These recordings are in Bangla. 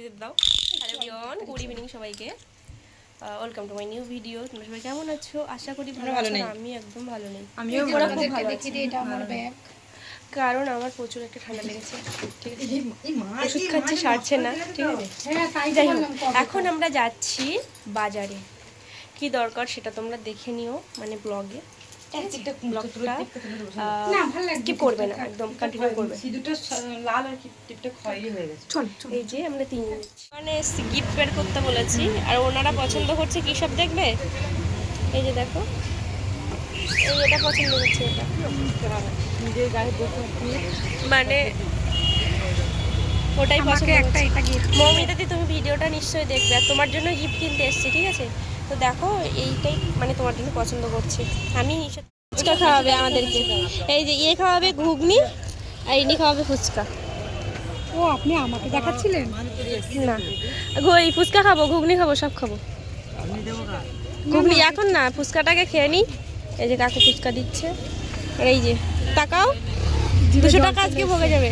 যেতে দাও। হ্যালো এভরিওয়ান, গুড ইভিনিং সবাইকে। Welcome to my new video. তোমরা সবাই কেমন আছো? আশা করি ভালো আছো। আমি একদম ভালো নেই। আমিও খুব ভালো আছি। এটা আমার ব্যাগ, কারণ আমার প্রচুর একটা ঠান্ডা লেগেছে। ঠিক আছে, ওষুধ খাচ্ছি, সারছে না। ঠিক আছে, যাই হোক, এখন আমরা যাচ্ছি বাজারে। কি দরকার সেটা তোমরা দেখে নিও, মানে ব্লগে। স্কিপ করবে না, একদম কন্টিনিউ করবে। এই যে আমরা তিনজন মানে গিফট বের করতে বলেছি, আর ওনারা পছন্দ করছে কি সব দেখবে। এই যে দেখো, এই এটা পছন্দ করছে, এটা মানে ওটাই পছন্দ একটা। এটা গিফট মৌমিতাদি, তুমি ভিডিওটা নিশ্চয়ই দেখবে, আর তোমার জন্য গিফট কিনতে এসেছি। ঠিক আছে, তো দেখো এইটাই মানে তোমার জন্য পছন্দ করছে। আমি ফুচকা খাওয়াবে আমাদেরকে, এই যে ইয়ে খাওয়াবে ঘুগনি, আর ইনি খাওয়াবে ফুচকা। ও আপনি আমাকে দেখাচ্ছিলেন? না, এই ফুচকা খাবো, ঘুগনি খাবো, সব খাবো। ঘুগনি এখন না, ফুচকাটাকে খেয়ে নিই। এই যে কাকু ফুচকা দিচ্ছে, আর এই যে তাকাও, 200 টাকা আজকে ভোগে যাবে।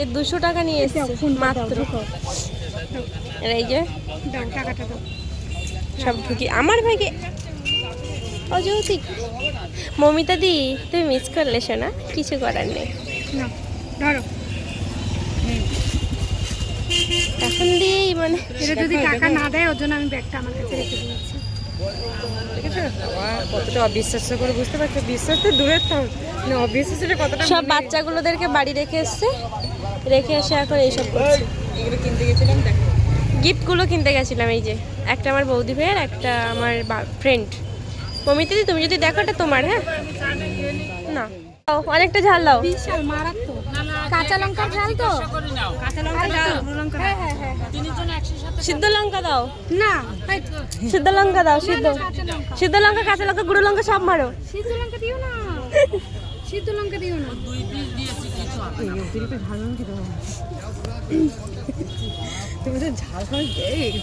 এই 200 টাকা নিয়ে এসেছে মাত্র। আর এই যে টাকাটা দাও, সব ঢুকি আমার ভাইকে। অযৌতিক মমিতা দি, তুমি মিস করলে শোনা, কিছু করার নেই। না ধরো, এখন দিয়েই মানে এটা যদি টাকা না দেয়, ওর জন্য আমি ব্যাগটা আমার কাছে রেখে দিয়েছি। ঠিক আছে, কতটা অবিশ্বাস করে বুঝতে পারছো? বিশ্বাস তো দূরের থাক, মানে অবিশ্বাসটা কতটা। সব বাচ্চাগুলোদেরকে বাড়ি রেখে এসছে, রেখে এসে এখন এইসব করছে। এগুলো কিনতে গেছিলাম, দেখো গিফটগুলো কিনতে গেছিলাম। এই যে একটা আমার বৌদি ভাইয়ের, একটা আমার ফ্রেন্ড। মমিতাদি, তুমি যদি দেখো এটা তোমার। হ্যাঁ না, অনেকটা ঝাল দাও। বিশাল মারাত্মক কাঁচা লঙ্কার ঝাল তো, কাঁচা লঙ্কা দাও, লঙ্কা। হ্যাঁ হ্যাঁ হ্যাঁ, সিদ্ধ লঙ্কা দাও না সিদ্ধ লঙ্কা দাও, সিদ্ধ লঙ্কা, কাঁচা লঙ্কা, গুঁড়ো লঙ্কা সব মারো। সিদ্ধ লঙ্কা দিও না, সিদ্ধ লঙ্কা দিও না। তুমি তো ঝাল খাওয়া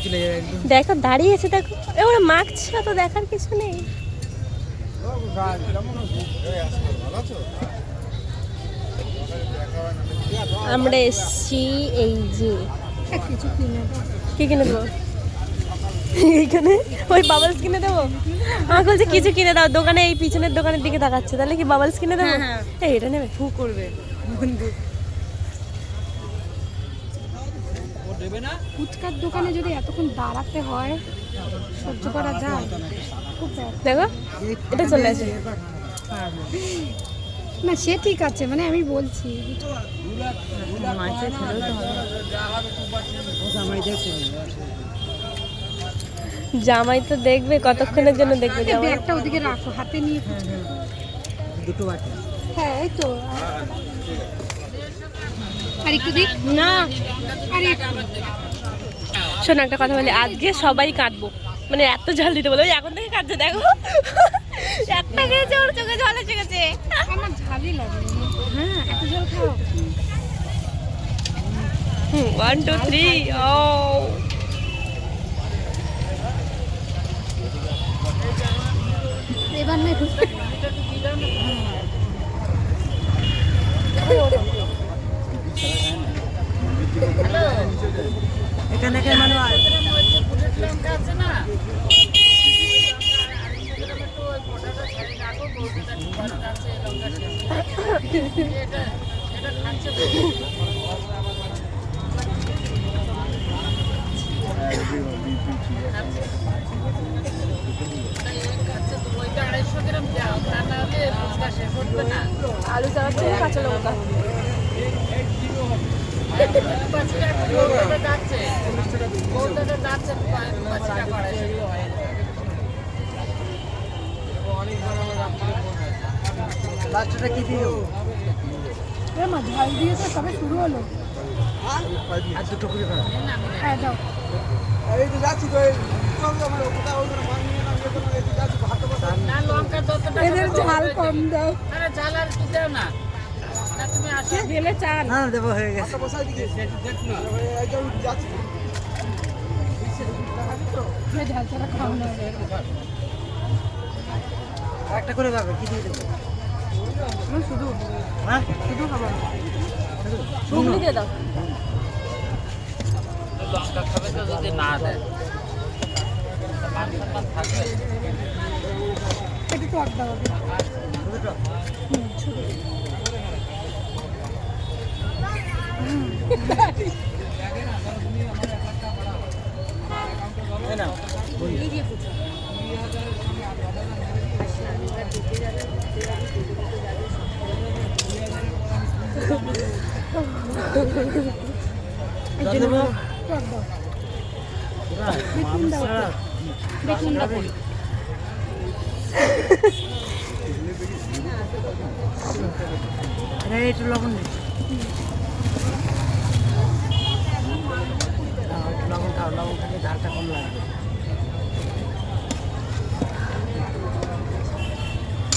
চলে যাবে একদম। দেখো দাঁড়িয়েছে, দেখো ওরা মাখছে, তো দেখার কিছু নেই। আমরা এসছি এই যে কিছু কিনে দাও। কি কিনে দেবো? এইখানে ওই বাবলস কিনে দেবো। আমার বলছে কিছু কিনে দাও, দোকানে এই পিছনের দোকানের দিকে তাকাচ্ছে। তাহলে কি বাবলস কিনে দেবো? এই এটা নেবে, ফু করবে বন্ধু। ফুচকার দোকানে যদি এতক্ষণ দাঁড়াতে হয়, সহ্য করা যায়? খুব ব্যাড। দেখো এটা চলে আসে। না সে ঠিক আছে, মানে আমি বলছি জামাই তো দেখবে, কতক্ষণের জন্য দেখবে জামাই? ব্যাগটা ওদিকে রাখো, হাতে নিয়ে দুটো বাটি। হ্যাঁ এই তো, আর একটু দিক না। আরে একটু। শোনো একটা কথা বলি, আজকে সবাই কাটবো, মানে এত ঝাল দিতে বলে এখন থেকে কাটছে। দেখো একটা খেয়েছে, ওর চোখে জল এসে গেছে। আমার ঝালই লাগে। হ্যাঁ এত ঝাল খাও। 1 2 3 ও এবার না এখানে কে মানুষ আলু চালাচ্ছে, কাঁচা লঙ্কা। লাস্টটা কি দিও? মা ঝাল দিয়েছে, তবে শুরু হলো। আর দুটো করে দাও। হ্যাঁ দাও। এই তো যাচ্ছি তো, এদের ঝাল কম দাও। ঢেলে চান। হ্যাঁ দেবো, হয়ে গেছে। ঝাল ছাড়া খাও না। একটা করে দাও, কি দিয়ে দেবো? শুধু হ্যাঁ শুধু খাবো। ঘুগনি দিয়ে দাও। লঙ্কা খাবে তো যদি না দেয় একটু টক দাও আগে। ছোট। টক দাও। দেখুন দাও একটু। দেখুন দাও। একটু লবণ দিই, একটু লবণ খাও, লবণ খেলে ঝালটা কম লাগবে।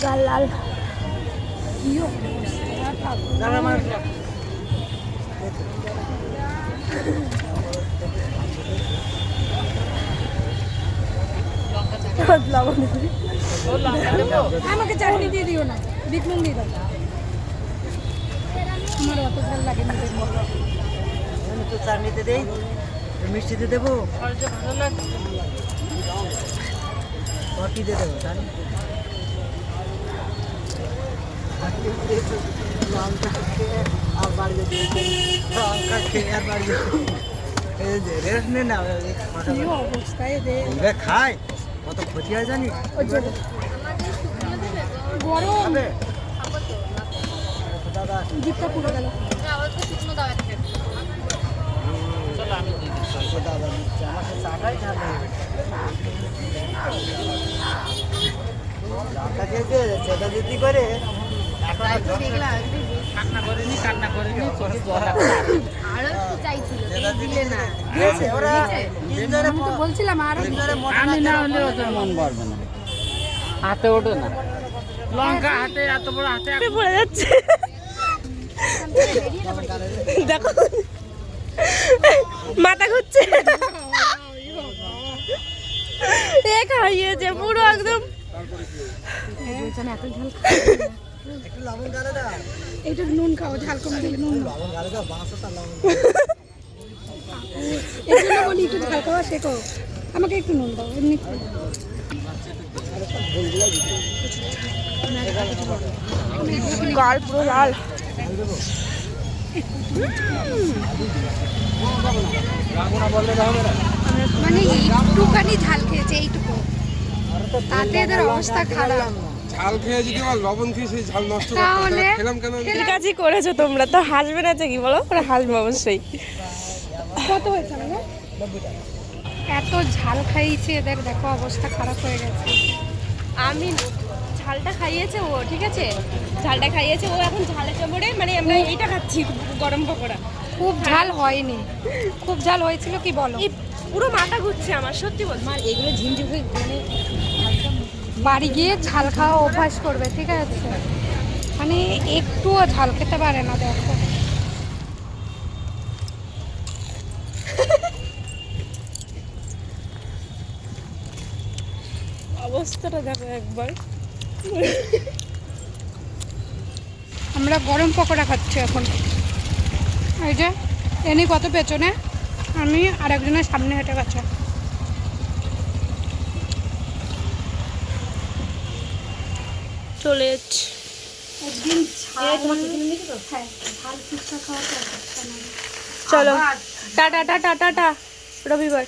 গাল লাল কি অবস্থা দাঁড়া আমার আমাকে চাটনি দিয়ে দিও না, বিট নুন দিয়ে দাও। আমার অত ভালো লাগে না তো চাটনিতে দেই, মিষ্টিতে দেবো, কি দিয়ে দেবো চাটনি? লঙ্কা খেয়ে আর বাড়িয়ে দিয়েছে, লঙ্কা খেয়ে আর বাড়িয়ে এই যে রেস্ট নে না, কি অবস্থা এদের খায় কত ক্ষতি হয় জানিস? গরম দাদা জিপটা পুরো গেল। দাদা দিচ্ছে আমাকে চাটাই ঠান্ডা লঙ্কা খেয়েছে সেটা যদি করে কান্না করেনি দিয়েছে ওরা তিনজনে আমি তো বলছিলাম আর আমি না হলে ওদের মন ভরবে না, হাতে ওঠে না লঙ্কা, হাতে এত বড় হাতে পড়ে যাচ্ছে দেখো, মাথা ঘুরছে। এ খাইয়েছে পুরো একদম। একটু লবণ গালে দাও, এইটা নুন খাও, ঝাল কমে দিলে নুন দাও। লবণ গালে দাও, বাঁশটা লবণ এই জন্য বলি একটু ঝাল খাওয়া শেখো, আমাকে একটু নুন দাও এমনি গাল পুরো লাল। মানে একটুখানি ঝাল খেয়েছে এইটুকু, তাতে এদের অবস্থা খারাপ। ঝাল খেয়ে যদি আমার লবণ খেয়ে সেই ঝাল নষ্ট তাহলে খেলাম কেন? ঠিক কাজই করেছো তোমরা, তো হাসবে না কি বলো? ওরা হাসবে অবশ্যই। কত হয়েছে আমাদের? এত ঝাল খাইয়েছে এদের, দেখো অবস্থা খারাপ হয়ে গেছে। আমি ঝালটা খাইয়েছে ও, ঠিক আছে, ঝালটা খাইয়েছে ও, এখন ঝালের চমড়ে মানে আমরা এইটা খাচ্ছি গরম পকোড়া। খুব ঝাল হয়নি, খুব ঝাল হয়েছিল কি বলো? এই পুরো মাথা ঘুরছে আমার, সত্যি বলছি। আর এগুলো ঝিমঝিম হয়ে মানে বাড়ি গিয়ে ঝাল খাওয়া অভ্যাস করবে, ঠিক আছে? মানে একটুও ঝাল খেতে পারে না, দেখো। অবস্থাটা দেখো একবার। আমরা গরম পকোড়া খাচ্ছি এখন। এই যে এনি কত পেছনে, আমি আর একজনের সামনে হেঁটে গেছে। চলে যাচ্ছে। একদিন ঝাল ফুচকা খাওয়া তো চলো টাটা টাটা টাটা, রবিবার।